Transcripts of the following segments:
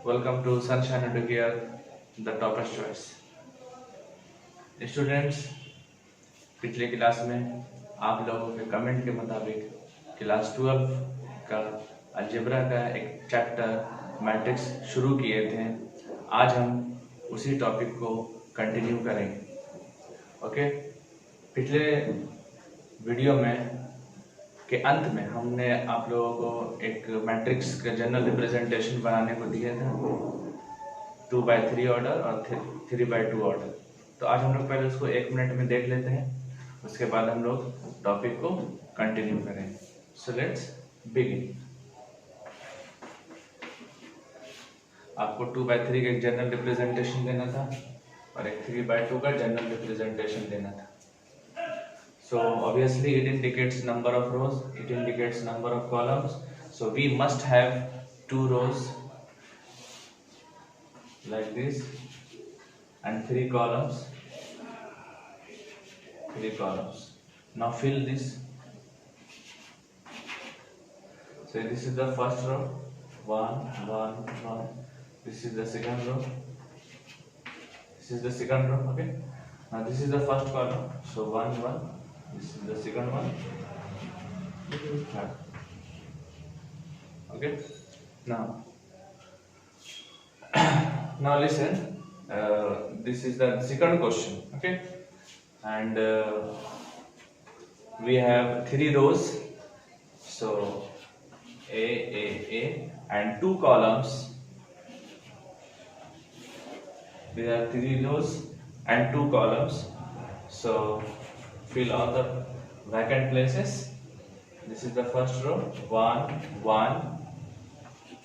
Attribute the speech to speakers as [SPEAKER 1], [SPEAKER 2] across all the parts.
[SPEAKER 1] Welcome to Sunshine and here, the topper's choice. Students, पिछले class में आप लोगों के कमेंट के मुताबिक क्लास 12 का अलजेब्रा का एक चैप्टर मैट्रिक्स शुरू किए थे। आज हम उसी टॉपिक को कंटिन्यू करेंगे। ओके, पिछले वीडियो में के अंत में हमने आप लोगों को एक मैट्रिक्स का जनरल रिप्रेजेंटेशन बनाने को दिया था 2/3 ऑर्डर और 3/2 ऑर्डर। तो आज हम लोग पहले उसको 1 मिनट में देख लेते हैं, उसके बाद हम लोग टॉपिक को कंटिन्यू करेंगे। So let's begin. आपको 2/3 का एक जनरल रिप्रेजेंटेशन देना था और एक 3/2 का जनरल रिप्रेजेंटेशन देना था। So obviously it indicates number of rows, it indicates number of columns. So we must have 2 rows like this and 3 columns. 3 columns. Now fill this. So this is the first row. 1, 1, 1. This is the second row. This is the second row. Okay. Now this is the first column. So 1, 1. This is the second one. Okay. Now listen. This is the second question. Okay, and we have 3 rows. So A, and 2 columns. We have 3 rows and 2 columns. So fill all the vacant places. This is the first row. 1, 1,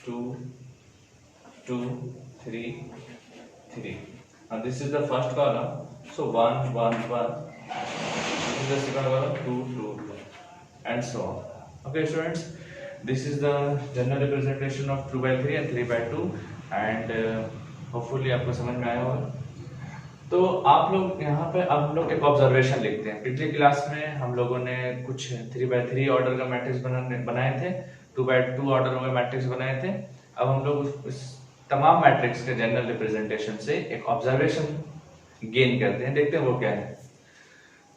[SPEAKER 1] 2, 2, 3, 3. Now this is the first column. So 1, 1, 1. This is the second column. 2, 2, 2, and so on. Okay, students. This is the general representation of 2/3 and 3/2, and hopefully आपको समझ में आया होगा। तो आप लोग यहाँ पे अब हम लोग एक ऑब्जर्वेशन लिखते हैं। पिछली क्लास में हम लोगों ने कुछ 3/3 ऑर्डर का मैट्रिक्स बनाए थे, 2/2 ऑर्डर का मैट्रिक्स बनाए थे। अब हम लोग उस तमाम मैट्रिक्स के जनरल रिप्रेजेंटेशन से एक ऑब्जर्वेशन गेन करते हैं। देखते हैं वो क्या है।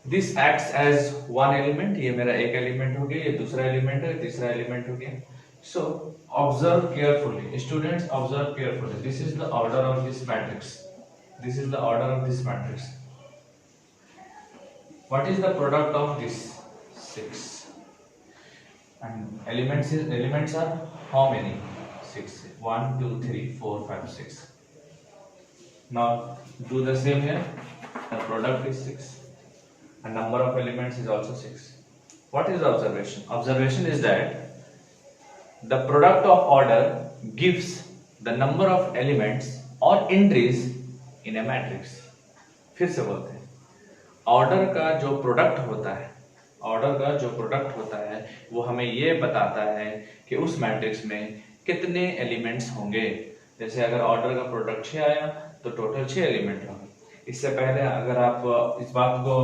[SPEAKER 1] This acts as one element. ये मेरा एक एलिमेंट हो गया, ये दूसरा एलिमेंट है, तीसरा एलिमेंट हो गया। So observe carefully students, observe carefully. This is the order of this matrix. This is the order of this matrix. What is the product of this? 6. And elements are how many? 6. 1, 2, 3, 4, 5, 6. Now do the same here. The product is 6. And number of elements is also 6. What is the observation? Observation is that the product of order gives the number of elements or entries in A matrix. फिर से बोलते हैं, order का जो product होता है वो हमें ये बताता है कि उस मैट्रिक्स में कितने एलिमेंट्स होंगे। जैसे अगर ऑर्डर का प्रोडक्ट 6 आया तो टोटल 6 एलिमेंट होंगे। इससे पहले अगर आप इस बात को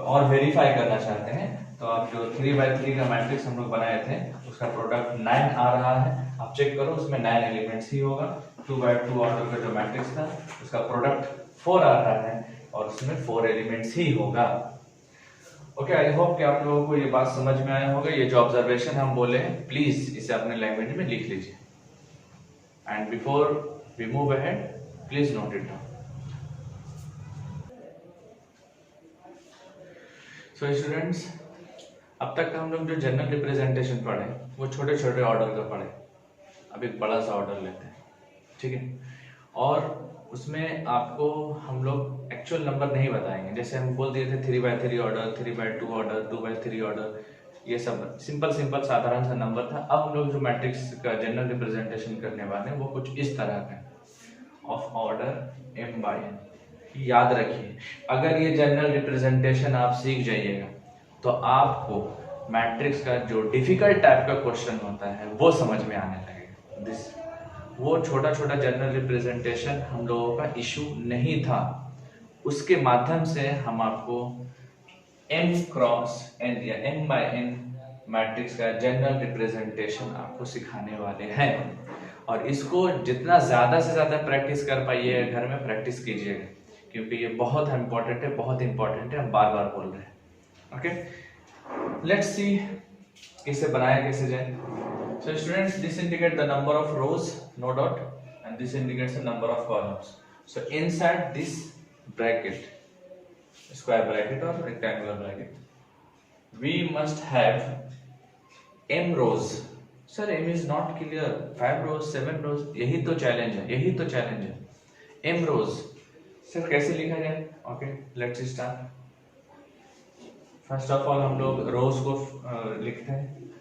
[SPEAKER 1] और वेरीफाई करना चाहते हैं तो आप जो 3/3 का मैट्रिक्स हम लोग बनाए थे उसका प्रोडक्ट 9 आ रहा है, आप चेक करो उसमें 9 एलिमेंट्स ही होगा। 2/2 ऑर्डर का जो मैट्रिक्स था उसका प्रोडक्ट 4 आ रहा है और उसमें 4 एलिमेंट्स ही होगा। ओके, आई होप कि आप लोगों को ये बात समझ में आया होगा। ये जो ऑब्जर्वेशन हम बोले हैं प्लीज इसे अपने लैंग्वेज में लिख लीजिए, and before we move ahead please note it down. So students, अब तक हम लोग जो जनरल रिप्रेजेंटेशन पढ़े वो छोटे छोटे ऑर्डर का पढ़े। अब एक बड़ा सा ऑर्डर लेते हैं, ठीक है, और उसमें आपको हम लोग एक्चुअल नंबर नहीं बताएंगे। जैसे हम बोल दिए थे 3/3 ऑर्डर, 3/2 ऑर्डर, 2/3 ऑर्डर, ये सब सिंपल साधारण सा नंबर था। अब हम लोग जो मैट्रिक्स का जनरल रिप्रेजेंटेशन करने वाले हैं वो कुछ इस तरह का ऑफ ऑर्डर m/n। याद रखिए, अगर ये जनरल रिप्रेजेंटेशन आप सीख जाइएगा तो आपको मैट्रिक्स का जो डिफिकल्ट टाइप का क्वेश्चन होता है वो समझ में आने लगेगा। वो छोटा छोटा जनरल रिप्रेजेंटेशन हम लोगों का इशू नहीं था, उसके माध्यम से हम आपको m×n या m/n मैट्रिक्स का जनरल रिप्रेजेंटेशन आपको सिखाने वाले हैं। और इसको जितना ज़्यादा से ज़्यादा प्रैक्टिस कर पाइए घर में प्रैक्टिस कीजिएगा, क्योंकि ये बहुत इम्पोर्टेंट है, बहुत इम्पोर्टेंट है, हम बार बार बोल रहे हैं। ओके, लेट्स सी इसे बनाया कैसे जाए। So students, this indicate the number of rows, no doubt, and this indicates the number of columns. So inside this bracket, square bracket और rectangular bracket, we must have m rows। Sir m is not clear, 5 rows 7 rows, यही तो challenge है, यही तो challenge है। m rows sir कैसे लिखा जाए? Okay, let's start. First of all हम लोग रोज को लिखते हैं,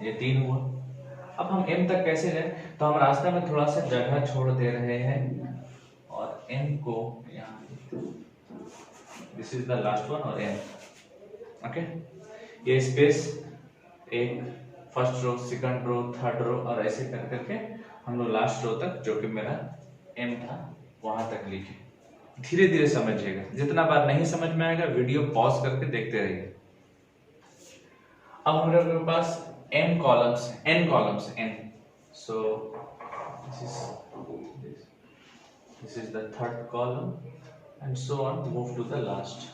[SPEAKER 1] ये 3 हुआ। अब हम m तक कैसे जाए? तो हम रास्ते में थोड़ा सा जगह छोड़ दे रहे हैं और m को यहाँ, this is the last one और m, ओके। ये स्पेस एक first row, second row, third row और ऐसे कर करके हम लोग लास्ट रो तक, जो कि मेरा m था, वहां तक लिखे। धीरे धीरे समझिएगा, जितना बार नहीं समझ में आएगा वीडियो पॉज करके देखते रहिए। अब हमारे पास m columns, n columns, n, so this is the third column and so on, move to the last.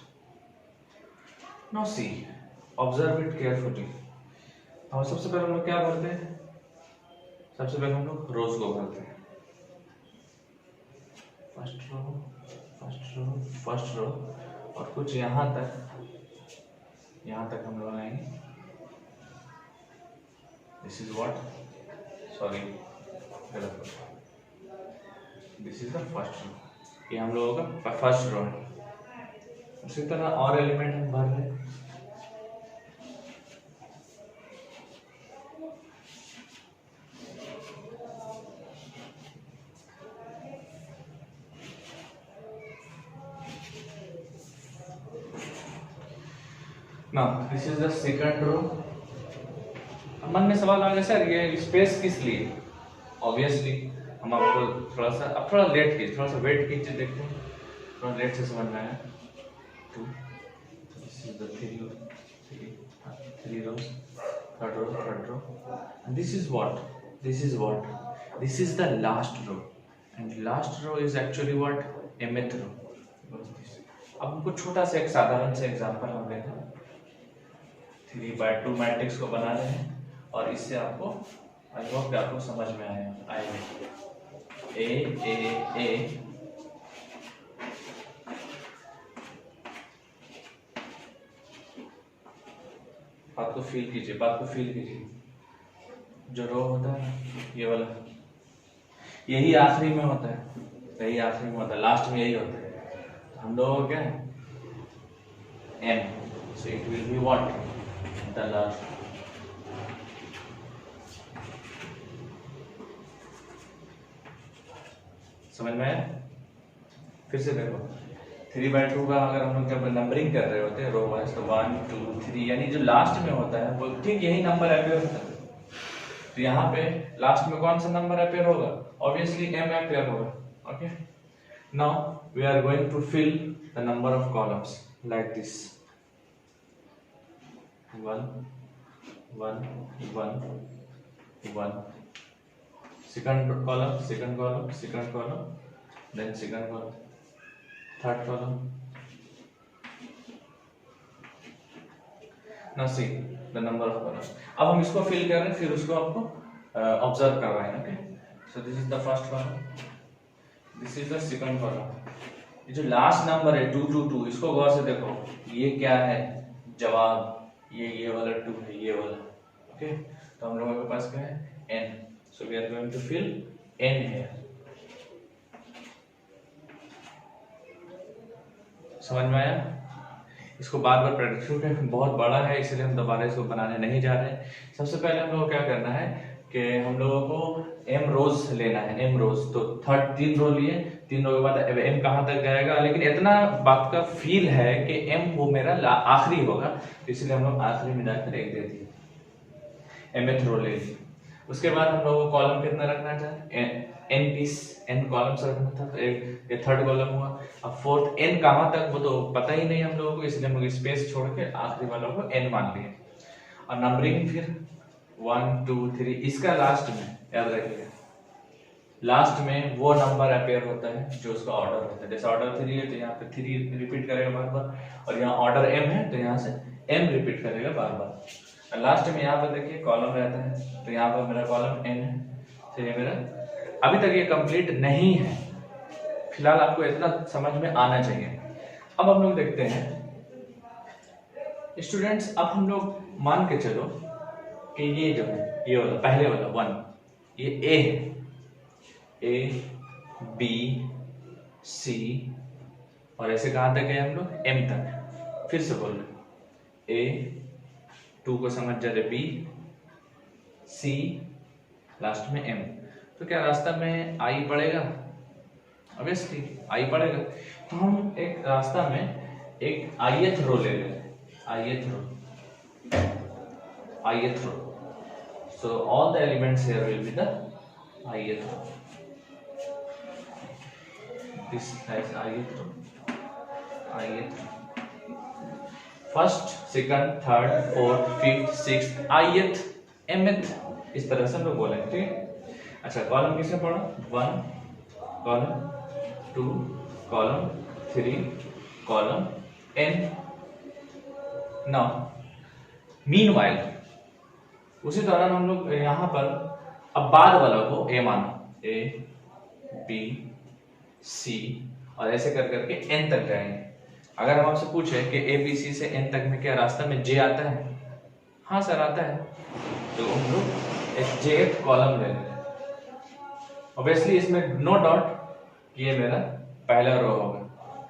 [SPEAKER 1] Now see, observe it carefully। और सबसे पहले हम लोग क्या भरते हैं? सबसे पहले हम लोग रोज को भरते हैं, first row, first row, first row, और कुछ यहाँ तक हम लोग आएंगे। दिस इज व्हाट, सॉरी गलत, this is the first row, ये हम लोगों का फर्स्ट रो है। उसी तरह और एलिमेंट हम भर रहे हैं। Now this is the second row. मन में सवाल आ गया, सर ये स्पेस किस लिए? ऑब्वियसली हम आपको थोड़ा सा, अब थोड़ा लेट कीजिए, थोड़ा सा वेट कीजिए, देखते हैं थोड़ा लेट से समझ में आया। 2, this is the 3 rows, third row, and this is what, this is the last row, and last row is actually what, mth row। अब हमको छोटा सा एक साधारण से एग्जांपल हम लेते हैं, 3/2 मैट्रिक्स को बना रहे हैं और इससे आपको, आई होप कि आपको समझ में आएगा। ए बात को फील कीजिए, जो रो होता है ये वाला, यही आखिरी में होता है, लास्ट में यही होता है। तो हम लोग क्या है, m, so it will be what, the last। समझ में आया? फिर से देखो, 3/2 का अगर हम लोग जब नंबरिंग कर रहे होते हैं रो वाइज, तो 1 2 3, यानी जो लास्ट में होता है वो ठीक यही नंबर अपेयर होता है। तो यहाँ पे लास्ट में कौन सा नंबर अपेयर होगा? ऑब्वियसली m अपेयर होगा। Okay, now we are going to fill the number of columns like this, 1 1 1 1, second column, then second column, third column। Now see the number of columns। अब हम इसको fill कर रहे हैं, फिर उसको आपको ऑब्जर्व कर रहे हैं। Okay, so this is the first column, this is the second column. ये जो लास्ट नंबर है 2 2 2, इसको गौर से देखो, ये क्या है? जवाब, ये वाला 2 है, ये वाला। ओके, तो हम लोगों के पास क्या है? n। So we are going to fill n here। समझ में आया? इसको बार बार प्रैक्टिस, क्योंकि बहुत बड़ा है इसलिए हम दोबारा इसको बनाने नहीं जा रहे हैं। सबसे पहले हम लोगों को क्या करना है कि हम लोगों को m रोज लेना है, m रोज। तो 3 रो लिए, 3 रो के बाद m कहाँ तक जाएगा, लेकिन इतना बात का फील है कि m वो मेरा आखिरी होगा, तो इसलिए हम लोग आखिरी में जाकर एक दे दिए, mth रो ले ली। उसके बाद हम लोगों को कॉलम कितना रखना चाहिए? n पीस, n कॉलम्स रखना था, तो ये थर्ड कॉलम हुआ। अब फोर्थ n कहाँ तक वो तो पता ही नहीं हम लोगों को, इसलिए हम लोग स्पेस छोड़ के आखिरी वालों को n मान लिए। और नंबरिंग फिर 1 2 3, इसका लास्ट में याद रखिएगा, लास्ट में वो नंबर अपेयर होता है जो उसका ऑर्डर होता है। जैसे ऑर्डर 3 है तो यहाँ पे 3 रिपीट करेगा बार बार, और यहाँ ऑर्डर m है तो यहाँ से m रिपीट करेगा बार बार। लास्ट में यहाँ पर देखिए कॉलम रहता है, तो यहाँ पर मेरा कॉलम n है, तो ये मेरा अभी तक ये कंप्लीट नहीं है। फिलहाल आपको इतना समझ में आना चाहिए। अब हम लोग देखते हैं स्टूडेंट्स, अब हम लोग मान के चलो कि ये जो है ये वाला पहले वाला 1, ये a है, A B C और ऐसे कहाँ तक है हम लोग M तक। फिर से बोल रहे A 2 को समझ जा रहे B C लास्ट में M। तो क्या रास्ता में I पड़ेगा? ऑब्वियसली I पड़ेगा। तो हम एक रास्ता में एक ith रो ले लें, ith row. So all the elements here will be the ith row. This has ith row, first, second, third, fourth, fifth, sixth, ith, mth, इस तरह से हम लोग बोलेंगे, ठीक है। अच्छा, कॉलम किसने पढ़ा? 1 column, 2 column, 3 column, n। Now meanwhile उसी दौरान हम लोग यहाँ पर अब बाद वाला को a माना, a b c और ऐसे कर करके n तक जाएंगे। अगर हम आपसे पूछे कि a b c से n तक में क्या रास्ता में j आता है? हाँ सर आता है, तो हम लोग एक jth कॉलम ले लेंगे। ऑब्वियसली इसमें नो डाउट ये मेरा पहला रो होगा।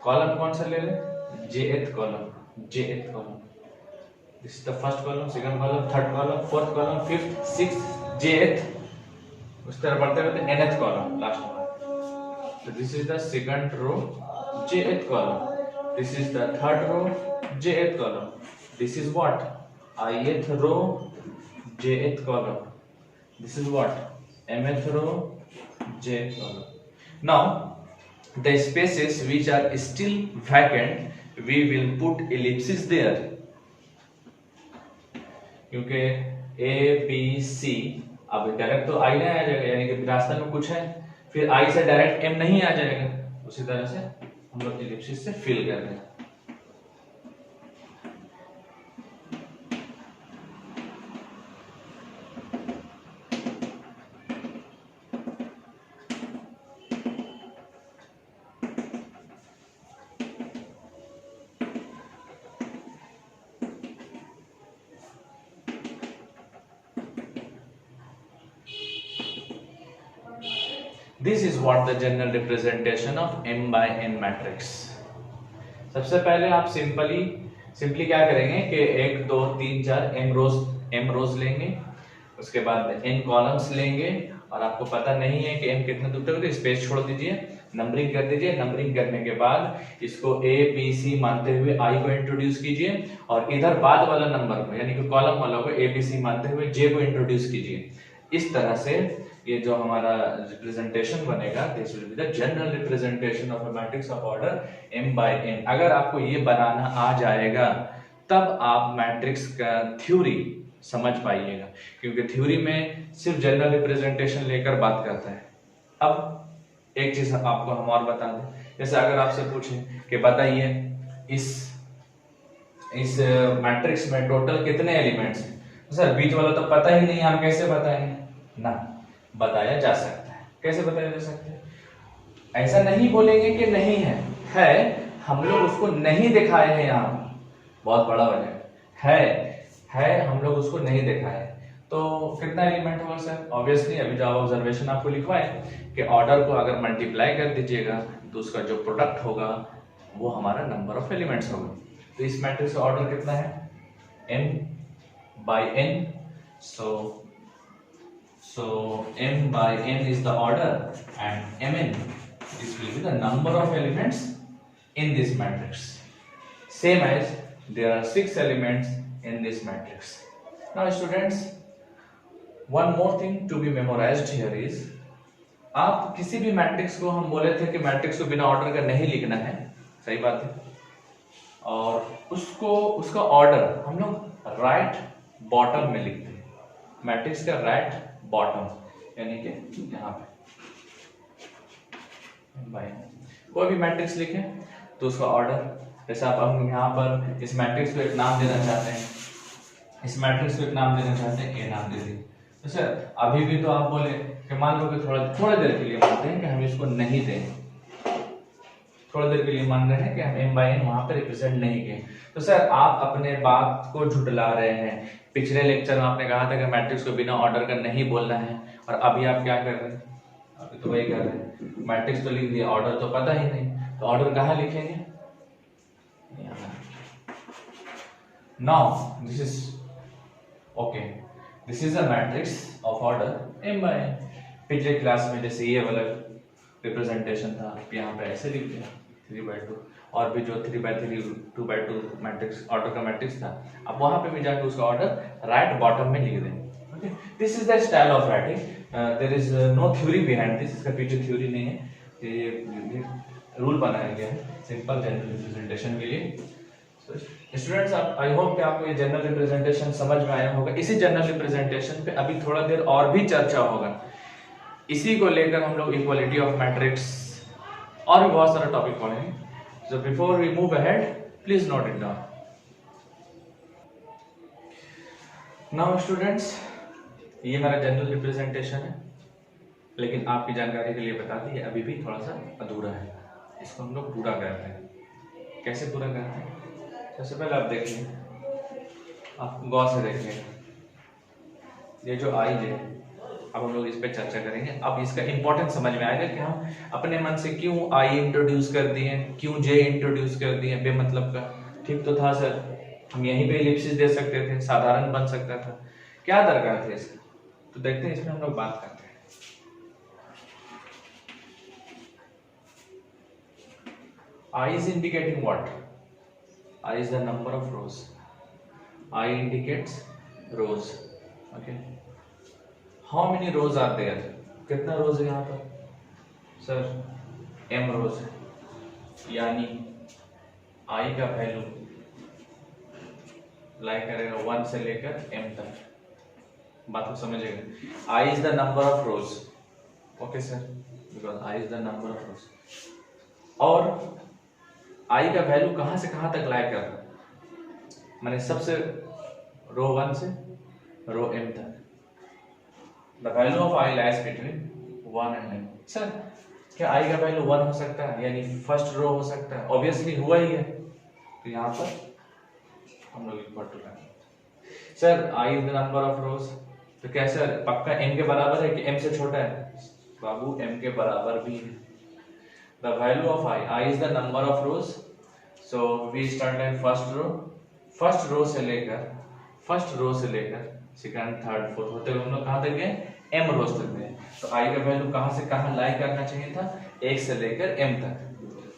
[SPEAKER 1] कॉलम कौन सा ले लें? jth column, jth column. This is the first column, second column, third column, fourth column, fifth, sixth, jth, उस तरह बढ़ते रहते nth column लास्ट में। So this is the second row, jth column. This is the third row, jth column. This is what? ith row, jth column. This is what? mth row, jth column. Now the spaces which are still vacant, we will put ellipses there. क्योंकि A B C अब direct तो I नहीं आ जाएगा, यानी कि रास्ते में कुछ है, फिर I से डायरेक्ट M नहीं आ जाएगा। उसी तरह से हम लोग इलिप्सिस से फिल कर रहे हैं। This is what the general representation of m by n matrix. सबसे पहले आप सिंपली क्या करेंगे कि 1 2 3 4 m रोज लेंगे, उसके बाद n कॉलम्स लेंगे, और आपको पता नहीं है कि m कितने दूर तक, तो स्पेस छोड़ दीजिए, नंबरिंग कर दीजिए। नंबरिंग करने के बाद इसको a b c मानते हुए i को इंट्रोड्यूस कीजिए, और इधर बाद वाला नंबर को यानी कि कॉलम वाला को a b c मानते हुए j को इंट्रोड्यूस कीजिए। इस तरह से ये जो हमारा रिप्रेजेंटेशन बनेगा, this will be the general representation of a matrix of order m by n। अगर आपको ये बनाना आ जाएगा तब आप मैट्रिक्स का थ्योरी समझ पाइएगा, क्योंकि थ्योरी में सिर्फ जनरल रिप्रेजेंटेशन लेकर बात करता है। अब एक चीज आपको हम और बता दें, जैसे अगर आपसे पूछें कि बताइए इस मैट्रिक्स में टोटल कितने एलिमेंट्स हैं, तो सर बीच वाला तो पता ही नहीं, हम कैसे बताएंगे? ना, बताया जा सकता है। कैसे बताया जा सकता है? ऐसा नहीं बोलेंगे कि नहीं है, हम लोग उसको नहीं दिखाए हैं। यहाँ बहुत बड़ा वजह है हम लोग उसको नहीं दिखाए। तो कितना एलिमेंट होगा सर? ऑब्वियसली अभी जो ऑब्जर्वेशन आपको लिखवाए कि ऑर्डर को अगर मल्टीप्लाई कर दीजिएगा तो उसका जो प्रोडक्ट होगा वो हमारा नंबर ऑफ एलिमेंट्स होगा। तो इस मैट्रिक्स का ऑर्डर कितना है? m by n। So m by n is the order, and mn, this will be the number of elements in this matrix, same as there are 6 elements in this matrix. Now students, one more thing to be memorized here is, आप किसी भी matrix को, हम बोले थे कि matrix को बिना ऑर्डर का नहीं लिखना है, सही बात है, और उसका ऑर्डर हम लोग राइट बॉटम में लिखते हैं, मैट्रिक्स का राइट बॉटम, यानी कि यहाँ पे भाई कोई भी मैट्रिक्स लिखें तो उसका ऑर्डर, जैसे आप हम यहाँ पर इस मैट्रिक्स को एक नाम देना चाहते हैं, इस मैट्रिक्स को एक नाम देना चाहते हैं, ए नाम दे दिए। तो सर अभी भी तो आप बोले कि मान लो कि थोड़ा देर के लिए मानते हैं कि हम इसको नहीं दें, थोड़ी देर के लिए मान रहे हैं कि हम m by n वहां पे रिप्रेजेंट नहीं किए, तो सर आप अपने बात को झुटला रहे हैं। पिछले लेक्चर में आपने कहा था कि मैट्रिक्स को बिना ऑर्डर का नहीं बोलना है, और अभी आप क्या कर रहे हैं, अभी तो वही कर रहे हैं, मैट्रिक्स तो लिख दिया, ऑर्डर तो पता ही नहीं, तो ऑर्डर कहाँ लिखेंगे। Now this is okay, this is a matrix of order m by n। पिछले क्लास में जैसे ये वाला रिप्रेजेंटेशन था, यहाँ पे ऐसे लिख दिया 3/2, और भी जो 3/3 2/2 मैट्रिक्स ऑर्डर का मैट्रिक्स था, अब वहां पे भी जाकर उसका ऑर्डर राइट बॉटम में लिख दें। Okay, this is the style of writing, there is no theory behind this, इसका पीछे थ्योरी नहीं है, ये रूल बनाया गया है सिंपल जनरल रिप्रेजेंटेशन के लिए। स्टूडेंट्स, आई होप कि आपको ये जनरल रिप्रेजेंटेशन समझ में आया होगा। इसी जनरल रिप्रेजेंटेशन पे अभी थोड़ा देर और भी चर्चा होगा, इसी को लेकर हम लोग इक्वालिटी ऑफ मैट्रिक्स और भी बहुत सारा टॉपिक पढ़ेंगे। So before we move ahead, please note it down. Now students, ये मेरा जनरल रिप्रेजेंटेशन है, लेकिन आपकी जानकारी के लिए बता दी अभी भी थोड़ा सा अधूरा है, इसको हम लोग पूरा करते हैं। कैसे पूरा करते हैं, सबसे पहले आप देखिए, आप गौर से देखिए, ये जो आई है, अब हम लोग इस पे चर्चा करेंगे। अब इसका इंपॉर्टेंस समझ में आएगा कि हम अपने मन से क्यों आई इंट्रोड्यूस कर दिए, क्यों जे इंट्रोड्यूस कर दिए बेमतलब का। ठीक तो था सर, हम यहीं पे एलिप्सिस दे सकते थे, साधारण बन सकता था, क्या दरकार थे इसका। तो देखते हैं, इसमें हम लोग बात करते हैं। I is indicating what? I is the number of rows. I indicates rows. Okay. How many rows are there? कितना रोज है यहाँ पर सर? m रोज है, यानी I का वैल्यू लाई करेगा 1 से लेकर m तक। बात को समझिएगा, I is the number of rows. Okay sir, because I is the number of rows. और I का वैल्यू कहां से कहां तक लाई कर रहा है, मैंने सबसे रो 1 से रो m तक। The value of I lies between 1 and m. Sir क्या I का वैल्यू 1 हो सकता है, यानी फर्स्ट रो हो सकता है? ऑब्वियसली हुआ ही है, तो यहाँ पर हम लोग इक्वल टू लगाएंगे। Sir I is the number of rows, तो क्या सर पक्का m के बराबर है कि m से छोटा है? बाबू m के बराबर भी है। The value of I is the number of rows, so we start like first row से लेकर सेकंड थर्ड फोर्थ होते हुए हम लोग कहाँ तक गए, m रोज तक गए। तो I का वैल्यू कहाँ से कहाँ लाई करना चाहिए था, 1 से लेकर m तक।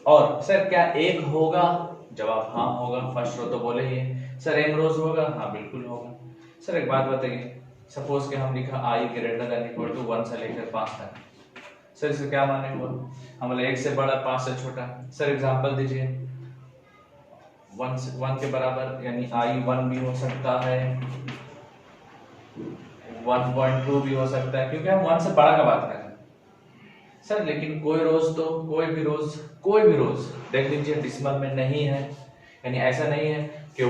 [SPEAKER 1] और सर क्या 1 होगा, जवाब हाँ होगा, फर्स्ट रो तो बोले ही है। सर m रोज होगा, हाँ बिल्कुल होगा। सर एक बात बताइए, सपोज कि हम लिखा I greater than equal to 1 से लेकर 5 तक, सर इसका क्या माने हुआ, हम बोले 1 से बड़ा 5 से छोटा। सर एग्जांपल दीजिए, 1 के बराबर, यानी I 1 भी हो सकता है, 1.2 भी हो सकता है, क्योंकि हम 1 से बड़ा का बात कर रहे हैं। सर लेकिन कोई भी रोज देख लीजिए डिसिमल में नहीं है, यानी ऐसा नहीं है कि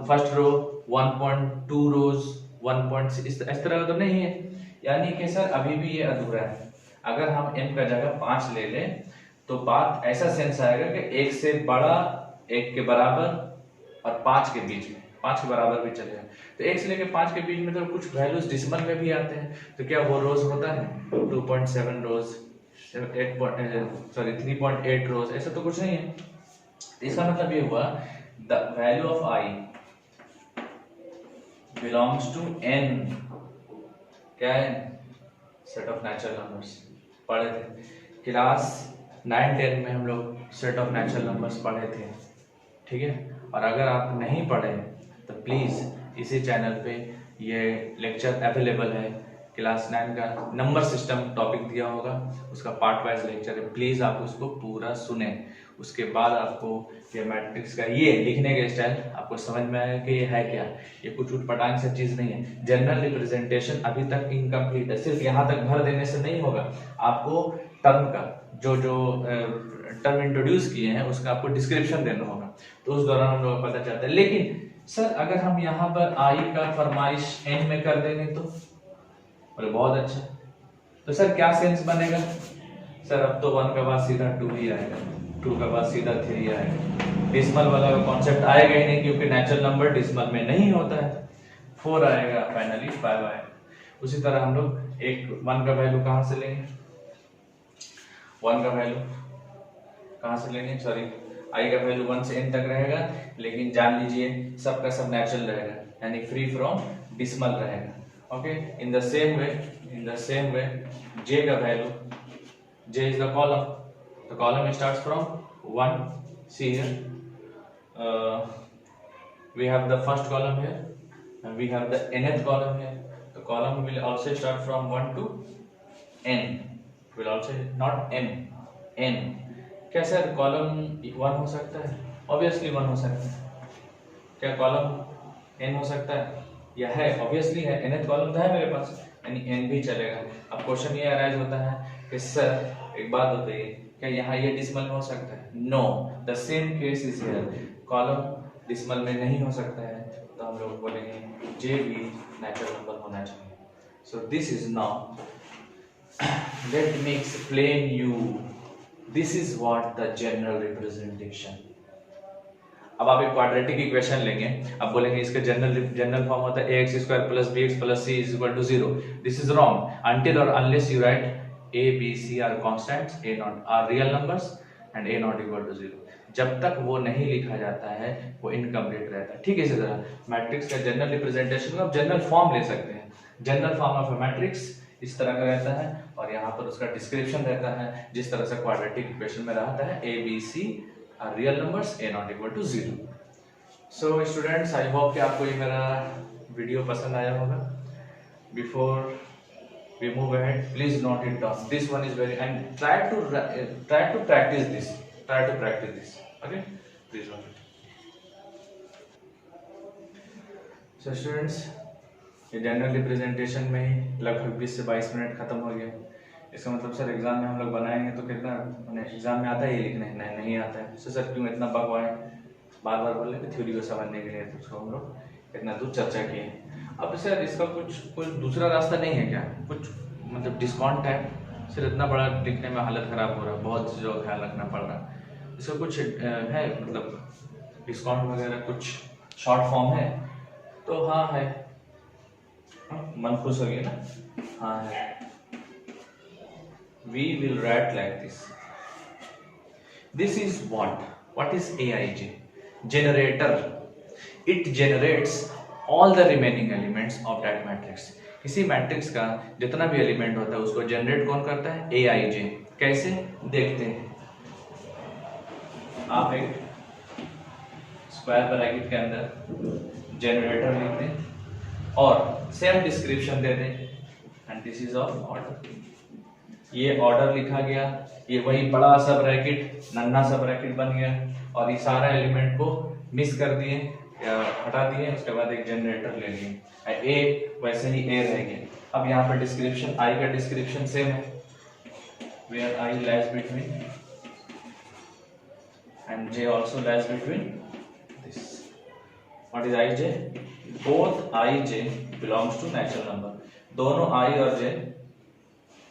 [SPEAKER 1] फर्स्ट रो 1.2 रोज 1.6 इस तरह का तो नहीं है, यानी कि सर अभी भी ये अधूरा है। अगर हम m का जगह 5 ले लें तो बात ऐसा सेंस आएगा कि 1 से बड़ा, 1 के बराबर और 5 के बीच में, 5 के बराबर भी चलेगा। तो 1 से लेकर 5 के बीच में तो कुछ वैल्यूज डिसिमल में भी आते हैं, तो क्या वो रोज होता है 2.7 रोज, 3.8 रोज, ऐसा तो कुछ नहीं है। इसका मतलब ये हुआ the value of I belongs to n, क्या है, सेट ऑफ नेचुरल नंबर्स। पढ़े थे क्लास 9-10 में हम लोग सेट ऑफ नेचुरल नंबर्स पढ़े थे, ठीक है। और अगर आप नहीं पढ़े तो प्लीज इसी चैनल पे ये लेक्चर अवेलेबल है, क्लास 9 का नंबर सिस्टम टॉपिक दिया होगा, उसका पार्ट वाइज लेक्चर है, प्लीज आप उसको पूरा सुने। उसके बाद आपको ये मैट्रिक्स का ये लिखने का स्टाइल आपको समझ में आएगा कि ये है क्या। ये कुछ उठपटांग सा चीज नहीं है। जनरल रिप्रेजेंटेशन अभी तक इनकम्प्लीट है, सिर्फ यहाँ तक भर देने से नहीं होगा, आपको टर्म का जो जो टर्म इंट्रोड्यूस किए हैं उसका आपको डिस्क्रिप्शन देना होगा, तो उस दौरान हम लोग को पता चलता है। लेकिन सर अगर हम यहाँ पर आई का फरमाइश एन में कर देंगे तो बोले बहुत अच्छा, तो सर क्या सेंस बनेगा? सर अब तो 1 के बाद सीधा 2 ही आएगा, 2 के बाद सीधा 3 आएगा, डिसिमल वाला कॉन्सेप्ट आएगा ही नहीं क्योंकि नेचुरल नंबर डिसिमल में नहीं होता है। 4 आएगा, फाइनली 5 आएगा। उसी तरह हम लोग एक 1 का वैल्यू कहाँ से लेंगे? 1 का वैल्यू कहाँ से लेंगे? सॉरी, आई का वैल्यू 1 से n तक रहेगा, लेकिन जान लीजिए सबका सब नेचुरल रहेगा, यानी फ्री फ्रॉम डिसिमल रहेगा। Okay, in the same way j का value, j is the column, the column starts from 1. See here, we have the first column here and we have the nth column here. The column will also start from 1 to n, will also not m, n। क्या sir column 1 हो सकता है? Obviously 1 हो सकता है। क्या column n हो सकता है? या है, ऑब्वियसली है, nth कॉलम तो है मेरे पास, यानी n भी चलेगा। अब क्वेश्चन ये अराइज होता है कि सर एक बात बताइए, क्या यहाँ ये डिसिमल में हो सकता है? No, the same case is here, column decimal में नहीं हो सकता है, तो हम लोग बोलेंगे j भी नेचुरल नंबर होना चाहिए। So this is now, let me explain you, this is what the general representation. अब आप एक क्वाड्रेटिक इक्वेशन लेंगे, अब बोलेंगे इसका जनरल फॉर्म होता है ax square plus bx plus c is equal to 0। This is wrong until or unless you write a b c are constants, a naught are real numbers and a naught equal to 0। जब तक वो नहीं लिखा जाता है वो incomplete रहता है। ठीक है, इसी तरह मैट्रिक्स का जनरल रिप्रेजेंटेशन को आप जनरल फॉर्म ले सकते हैं। General form of a matrix इस तरह का रहता है और यहाँ पर उसका डिस्क्रिप्शन रहता है जिस तरह से क्वाड्रेटिक इक्वेशन में रहता है, a b c are real numbers, a not equal to 0। So students, I hope कि आपको ये मेरा वीडियो पसंद आया होगा। Before we move ahead, please note it down, this one is very, and try to practice this, okay, please note it। So students, ये general representation में ही लगभग 20 से 22 मिनट खत्म हो गया। इसका मतलब सर एग्जाम में हम लोग बनाएंगे तो कितना, एग्जाम में आता है ये लिखने, नहीं आता है, तो सर क्यों इतना बकवाए बार बार बोल रहे थे थ्योरी को समझने के लिए, तो उसको हम लोग इतना दूर चर्चा किए। अब सर इसका कुछ दूसरा रास्ता नहीं है क्या? कुछ मतलब डिस्काउंट है, सिर्फ इतना बड़ा लिखने में हालत खराब हो रहा है, बहुत चीज़ों का ख्याल रखना पड़ रहा है। इसका कुछ है मतलब डिस्काउंट वगैरह, कुछ शॉर्ट फॉर्म है? तो हाँ है, मन खुश हो गया ना? हाँ है। We will write like this. This is what is aij? Generator. It generates all the remaining elements of that matrix। किसी मैट्रिक्स का जितना भी एलिमेंट होता है उसको जनरेट कौन करता है? aij। कैसे देखते हैं? आप एक स्क्वायर ब्रैकेट के अंदर जनरेटर लिख दें और सेम डिस्क्रिप्शन दे दें, and this is of order. ये ऑर्डर लिखा गया, ये वही बड़ा सा ब्रैकेट नन्हा सा ब्रैकेट बन गया और ये सारा एलिमेंट को मिस कर दिए या हटा दिए, उसके बाद एक जनरेटर ले लिए, ए वैसे ही ए रह गया। अब यहाँ पर डिस्क्रिप्शन, आई का डिस्क्रिप्शन सेम है, where I lies between and J also lies between this. What is I J? Both I J belongs to natural number. दोनों आई और जे,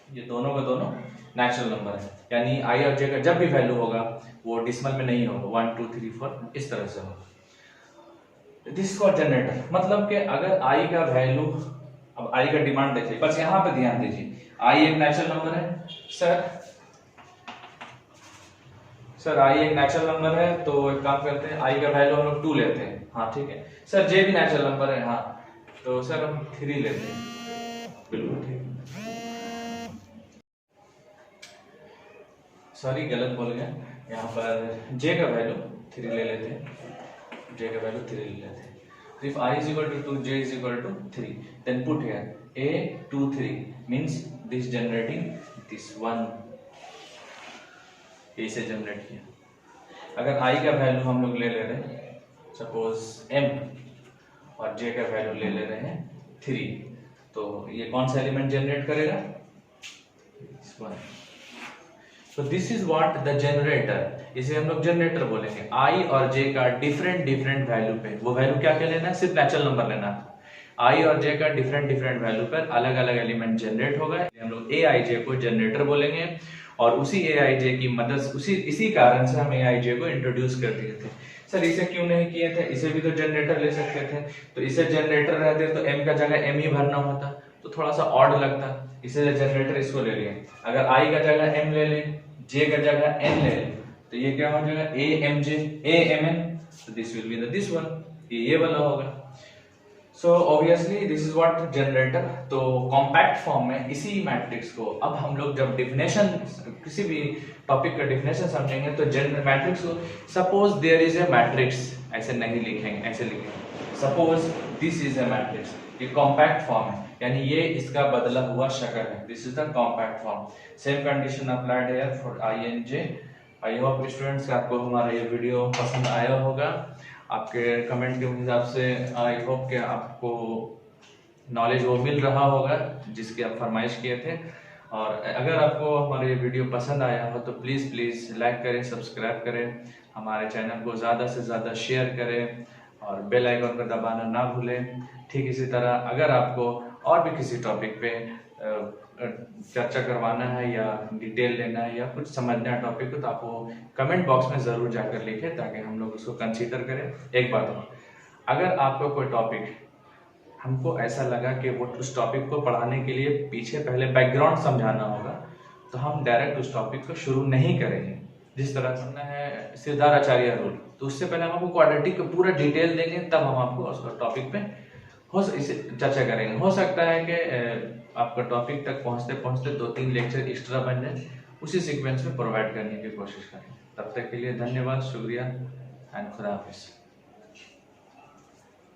[SPEAKER 1] ये दोनों का दोनों नेचुरल नंबर है, यानी आई और जे का जब भी वैल्यू होगा वो डिसिमल में नहीं होगा, 1 2 3 4 इस तरह से होगा। This called generator. मतलब कि अगर आई का वैल्यू, अब आई का डिमांड देखिए, बस यहाँ पे ध्यान दीजिए, आई एक नेचुरल नंबर है सर आई एक नेचुरल नंबर है, तो एक काम करते हैं, आई का वैल्यू हम लोग 2 लेते हैं। हाँ ठीक है सर, जे भी नेचुरल नंबर है, हाँ तो सर हम 3 लेते हैं। बिल्कुल ठीक, सॉरी गलत बोल गया, यहाँ पर j का वैल्यू 3 ले लेते हैं, j का वैल्यू 3 ले लेते हैं। If I is equal to 2, j is equal to 3, then put here A23 means this generating this one, इसे जनरेट किया। अगर I का वैल्यू हम लोग ले ले रहे हैं सपोज M और J का वैल्यू ले ले रहे हैं 3, तो ये कौन सा एलिमेंट जनरेट करेगा? This one. So this is what the generator, इसे हम लोग जनरेटर बोलेंगे। I और J का डिफरेंट वैल्यू पे, वो वैल्यू क्या क्या लेना है? सिर्फ नेचुरल नंबर लेना है। I और J का डिफरेंट वैल्यू पर अलग अलग एलिमेंट जनरेट होगा, हम लोग AIJ को जनरेटर बोलेंगे। और उसी AIJ की मदद, इसी कारण से हम AIJ को इंट्रोड्यूस कर दिए थे। सर इसे क्यों नहीं किए थे? इसे भी तो जनरेटर ले सकते थे, तो इसे जनरेटर रहते तो M का जगह M ही भरना होता, तो थोड़ा सा ऑड लगता, इसीलिए जनरेटर इसको ले लिए। अगर I का जगह M ले ले, J का जगह N ले ले, तो ये क्या हो जाएगा? AMJ, AMN, so this will be this one, ये वाला होगा। So obviously this is what generator। तो कॉम्पैक्ट फॉर्म में इसी मैट्रिक्स को अब हम लोग जब डिफिनेशन, किसी भी टॉपिक का डिफिनेशन समझेंगे तो जनरल मैट्रिक्स को, suppose there is a matrix, ऐसे नहीं लिखेंगे, ऐसे लिखेंगे suppose this is a matrix, ये कॉम्पैक्ट फॉर्म है, यानी ये इसका बदला हुआ शक्ल है, this is the compact form. Same condition applied here for INJ। I hope students आपको हमारा ये वीडियो पसंद आया होगा। आपके कमेंट के हिसाब से आई होप कि आपको नॉलेज वो मिल रहा होगा जिसकी आप फरमाइश किए थे। और अगर आपको हमारा ये वीडियो पसंद आया हो तो प्लीज़ लाइक करें, सब्सक्राइब करें, हमारे चैनल को ज़्यादा से ज़्यादा शेयर करें और बेल आइकन को दबाना ना भूलें। ठीक इसी तरह अगर आपको और भी किसी टॉपिक पे चर्चा करवाना है या डिटेल लेना है या कुछ समझना है टॉपिक को, तो आप वो कमेंट बॉक्स में ज़रूर जाकर लिखें ताकि हम लोग उसको कंसीडर करें। एक बात हो, अगर आपको कोई टॉपिक हमको ऐसा लगा कि वो उस टॉपिक को पढ़ाने के लिए पीछे पहले बैकग्राउंड समझाना होगा, तो हम डायरेक्ट उस टॉपिक को शुरू नहीं करेंगे। जिस तरह सुनना है सिद्धार्थाचार्य रूल, तो उससे पहले हम आपको क्वाड्रेटिक का पूरा डिटेल देंगे, तब हम आपको उस टॉपिक पे इसे चर्चा करेंगे। हो सकता है कि आपका टॉपिक तक पहुंचते पहुंचते 2-3 लेक्चर एक्स्ट्रा बन जाए, उसी सीक्वेंस में प्रोवाइड करने की कोशिश करें। तब तक के लिए धन्यवाद, शुक्रिया एंड खुदा हाफिज़।